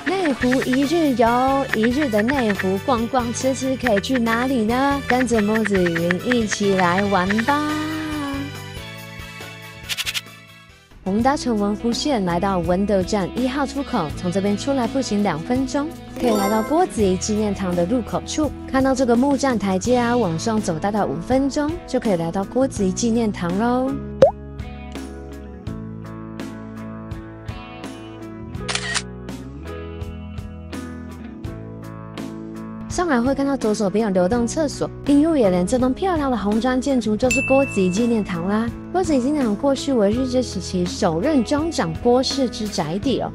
内湖一日游，一日的内湖逛逛吃吃，可以去哪里呢？跟着木子云一起来玩吧！我们搭乘文湖线来到文德站1号出口，从这边出来步行2分钟，可以来到郭子仪纪念堂的入口处。看到这个木栈台阶啊，往上走大概5分钟，就可以来到郭子仪纪念堂喽。上来会看到左手边有流动厕所，映入眼帘这栋漂亮的红砖建筑就是郭子仪纪念堂啦。郭子仪纪念堂过去为日治时期首任庄长郭氏之宅邸哦。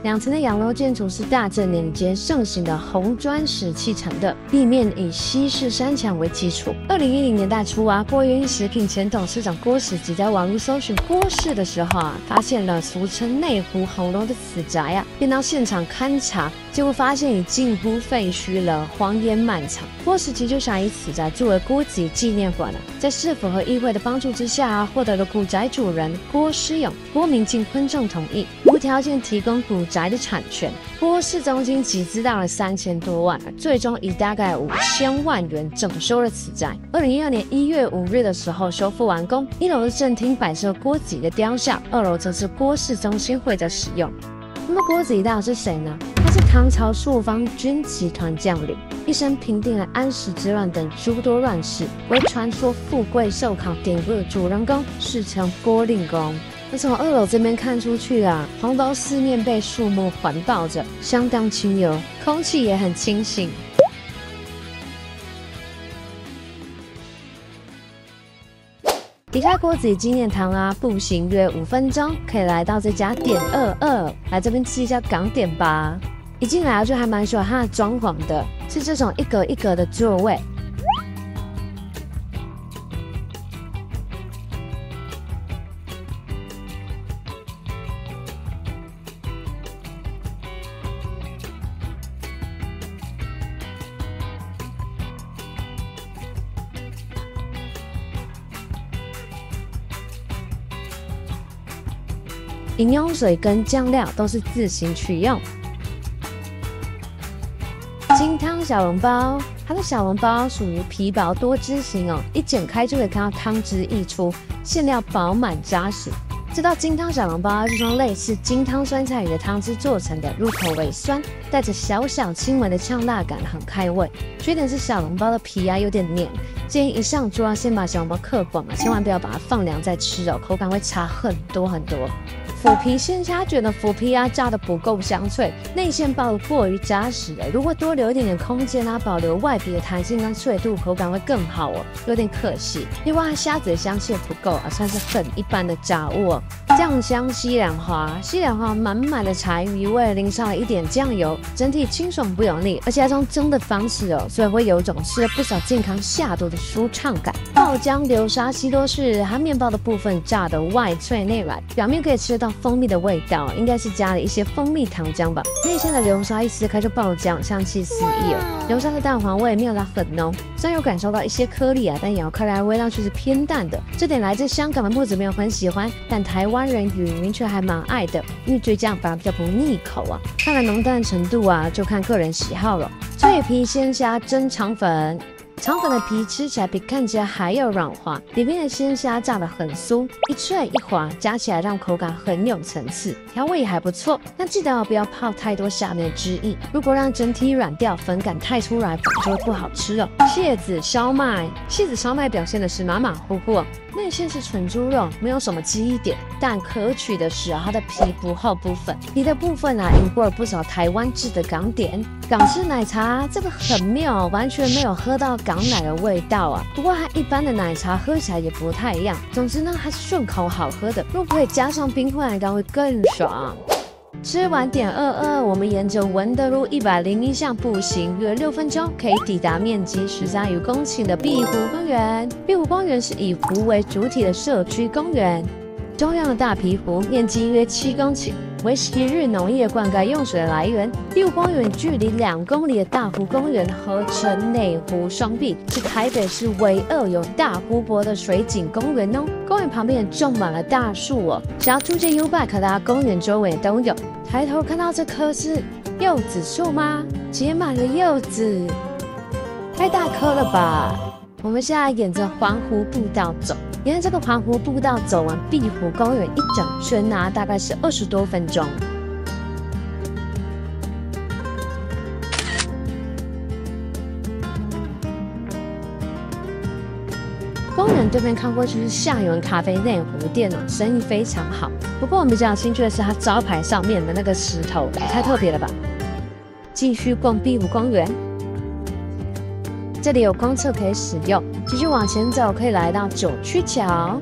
2层的洋楼建筑是大正年间盛行的红砖石砌成的，地面以西式山墙为基础。2010年代初啊，郭元益食品前董事长郭史吉在网络搜寻郭氏的时候啊，发现了俗称内湖红楼的此宅啊，便到现场勘查，结果发现已近乎废墟了，荒烟漫草。郭史吉就想以此宅作为郭子仪纪念馆在市府和议会的帮助之下啊，获得了古宅主人郭师勇、郭明进昆仲同意，无条件提供古宅的产权。郭氏中心集资到了3000多万，最终以大概5000万元整修了此宅。2012年1月5日的时候修复完工，1楼的正厅摆设郭子仪的雕像，2楼则是郭氏中心会在使用。那么郭子仪到底是谁呢？他是唐朝朔方军集团将领，一生平定了安史之乱等诸多乱世，为传说富贵寿考典故的主人公，世称郭令公。那从2楼这边看出去啊，红楼四面被树木环抱着，相当清幽，空气也很清新。离开郭子仪纪念堂啊，步行约5分钟，可以来到这家点22，来这边吃一下港点吧。一进来就还蛮喜欢它的装潢的，是这种一格一格的座位。饮用水跟酱料都是自行取用。金汤小笼包，它的小笼包属于皮薄多汁型哦，一剪开就可以看到汤汁溢出，馅料饱满扎实。这道金汤小笼包是用类似金汤酸菜鱼的汤汁做成的，入口微酸，带着小小轻微的呛辣感，很开胃。缺点是小笼包的皮啊有点黏，建议一上桌啊先把小笼包嗑光啊，千万不要把它放凉再吃哦，口感会差很多很多。腐皮鲜虾卷的腐皮啊，炸得不够香脆，内馅爆得过于扎实了。如果多留一点点空间啊，保留外皮的弹性跟脆度，口感会更好哦。有点可惜。另外，虾子的香气也不够啊，算是很一般的炸物哦。酱香西兰花，西兰花满满的柴鱼味，淋上了一点酱油，整体清爽不油腻，而且还用蒸的方式哦，所以会有种吃了不少健康下肚的舒畅感。爆浆流沙西多士，它面包的部分炸得外脆内软，表面可以吃到蜂蜜的味道，应该是加了一些蜂蜜糖浆吧。内馅的流沙一撕开就爆浆，香气四溢哦。流沙的蛋黄味没有它很浓，虽然有感受到一些颗粒啊，但咬开来味道却是偏淡的。这点来自香港的木子没有很喜欢，但台湾人云云却还蛮爱的，因为倔强反而比较不腻口啊。看来浓淡程度啊，就看个人喜好了。脆皮鲜虾蒸肠粉。肠粉的皮吃起来比看起来还要软滑，里面的鲜虾炸得很酥，一脆一滑，加起来让口感很有层次，调味也还不错。但记得不要泡太多下面的汁液，如果让整体软掉，粉感太出来，就会不好吃哦。蟹子烧麦，蟹子烧麦表现的是马马虎虎哦，内馅是纯猪肉，没有什么记忆点，但可取的是它的皮不厚不粉，皮的部分引过了不少台湾制的港点。港式奶茶这个很妙，完全没有喝到港奶的味道啊，不过它一般的奶茶喝起来也不太一样。总之呢，还是顺口好喝的，如果可以加上冰块奶糕会更爽。吃完点22，我们沿着文德路101巷步行约6分钟，可以抵达面积13余公顷的碧湖公园。碧湖公园是以湖为主体的社区公园，中央的大皮湖面积约7公顷，为昔日农业灌溉用水的来源。碧湖公园距离2公里的大湖公园合成内湖双璧，是台北市唯二有大湖泊的水景公园哦。公园旁边也种满了大树哦，只要租借 U-Bike 到公园周围都有。抬头看到这棵是柚子树吗？结满了柚子，太大棵了吧！我们现在沿着环湖步道走，沿着这个环湖步道走完碧湖公园一整圈啊，大概是20多分钟。公园对面看过去是夏元咖啡内湖店哦，生意非常好。不过我们比较有兴趣的是它招牌上面的那个石头，太特别了吧！继续逛碧湖公园。这里有公厕可以使用，继续往前走，可以来到九曲桥。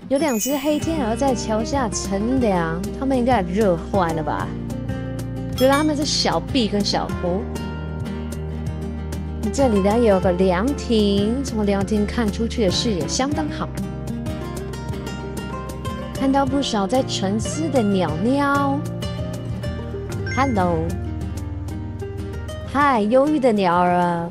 有2只黑天鹅在桥下乘凉，它们应该热坏了吧？觉得它们是小碧跟小湖。这里呢也有个凉亭，从凉亭看出去的视野相当好。看到不少在沉思的鸟鸟 ，Hello， 嗨，忧郁的鸟儿啊！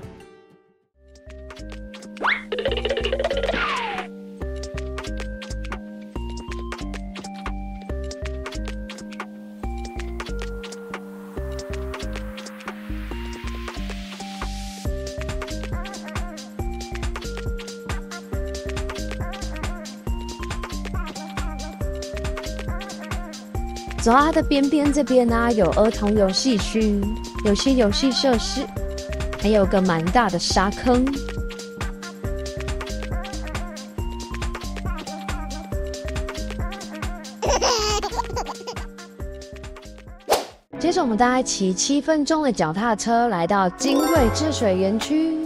走到它的边边这边啊，有儿童游戏区，有些游戏设施，还有个蛮大的沙坑。接着我们大概骑7分钟的脚踏车来到精锐治水园区。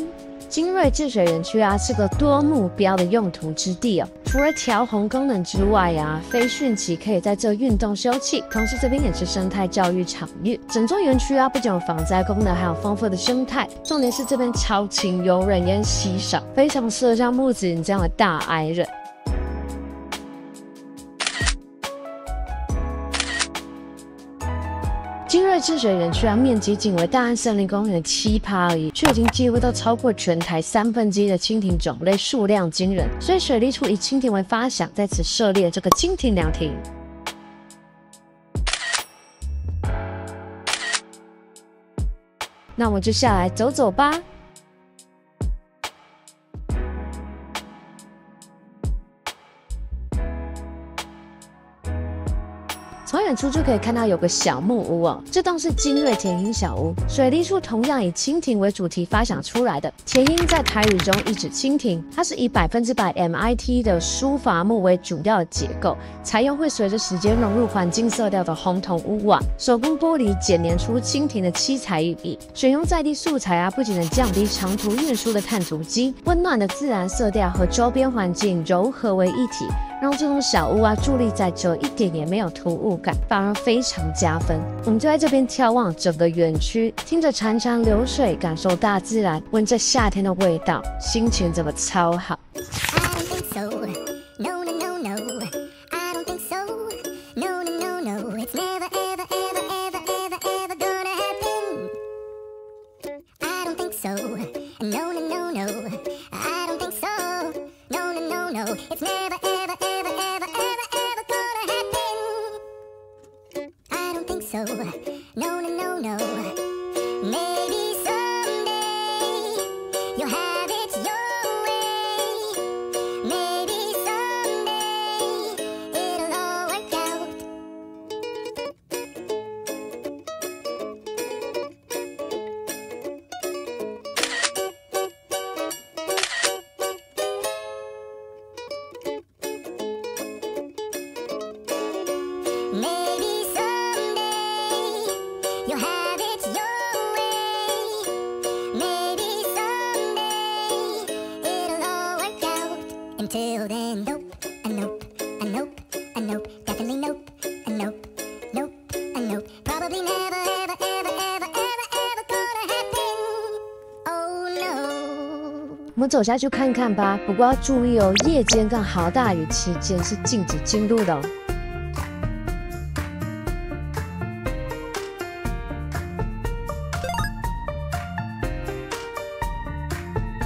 精锐治水园区啊，是个多目标的用途之地哦。除了调洪功能之外啊，非汛期可以在这运动休憩，同时这边也是生态教育场域。整座园区啊，不仅有防灾功能，还有丰富的生态。重点是这边超轻游人烟稀少，非常适合像木子林这样的大矮人。精锐治水园区啊，面积仅为大安森林公园的7%而已，却已经几乎都超过全台1/3的蜻蜓种类，数量惊人。所以水利处以蜻蜓为发想，在此设立了这个蜻蜓凉亭。那我们就下来走走吧。从远处就可以看到有个小木屋哦，这栋是精锐田英小屋，水利处同样以蜻蜓为主题发想出来的。田英在台语中意指蜻蜓，它是以100%MIT 的疏伐木为主要的结构，采用会随着时间融入环境色调的红铜屋瓦，手工玻璃剪黏出蜻蜓的七彩羽翼，选用在地素材啊，不仅能降低长途运输的碳足迹，温暖的自然色调和周边环境糅合为一体。让这栋小屋啊伫立在这一点也没有突兀感，反而非常加分。我们就在这边眺望整个园区，听着潺潺流水，感受大自然，闻着夏天的味道，心情怎么超好。Until then, nope, a nope, a nope, a nope, definitely nope, a nope, nope, a nope. Probably never, ever, ever, ever, ever, ever gonna happen. 我们走下去看看吧。不过要注意哦，夜间跟豪大雨期间是禁止进入的哦。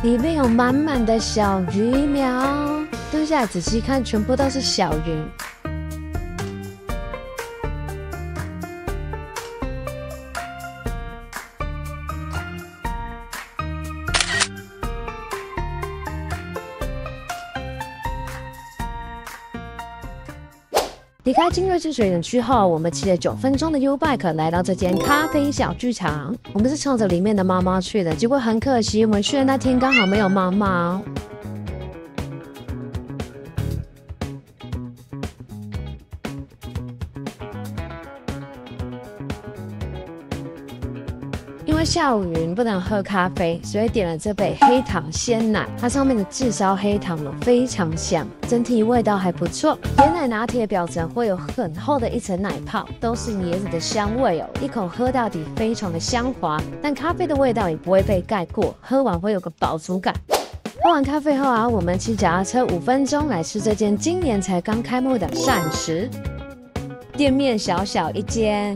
里面有满满的小鱼苗，蹲下来仔细看，全部都是小鱼。离开金瑞之水冷区后，我们骑了9分钟的 U-Bike 来到这间咖啡小剧场。我们是冲着里面的猫猫去的，结果很可惜，我们去的那天刚好没有猫猫。因为下午云不能喝咖啡，所以点了这杯黑糖鲜奶。它上面的炙烧黑糖非常香，整体味道还不错。椰奶拿铁表层会有很厚的一层奶泡，都是椰子的香味哦，一口喝到底非常的香滑，但咖啡的味道也不会被盖过，喝完会有个饱足感。喝完咖啡后啊，我们骑脚踏车5分钟来吃这间今年才刚开幕的膳食店面，小小一间。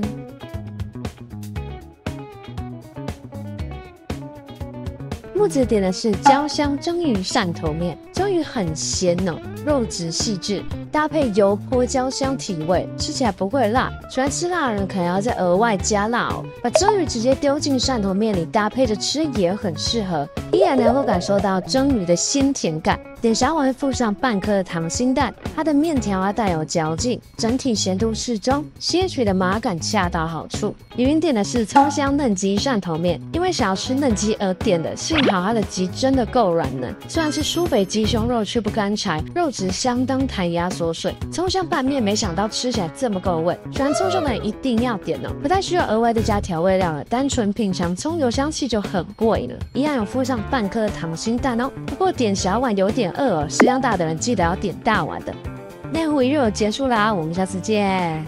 木子点的是焦香蒸鱼汕头面，蒸鱼很鲜哦，肉质细致，搭配油泼焦香提味，吃起来不会辣。喜欢吃辣的人可能要再额外加辣哦。把蒸鱼直接丢进汕头面里搭配着吃也很适合，依然能够感受到蒸鱼的鲜甜感。点小碗会附上半颗的溏心蛋，它的面条啊带有嚼劲，整体咸度适中，些许的麻感恰到好处。雨云点的是葱香嫩鸡汕头面，因为想要吃嫩鸡而点的，幸好它的鸡真的够软嫩，虽然是酥肥鸡胸肉却不干柴，肉质相当弹牙锁水。葱香拌面没想到吃起来这么够味，喜欢葱香的人一定要点哦，不太需要额外的加调味料了，单纯品尝葱油香气就很过瘾了。一样有附上半颗的溏心蛋哦，不过点小碗有点饿哦，食量大的人记得要点大碗的。内湖一日游结束啦，我们下次见。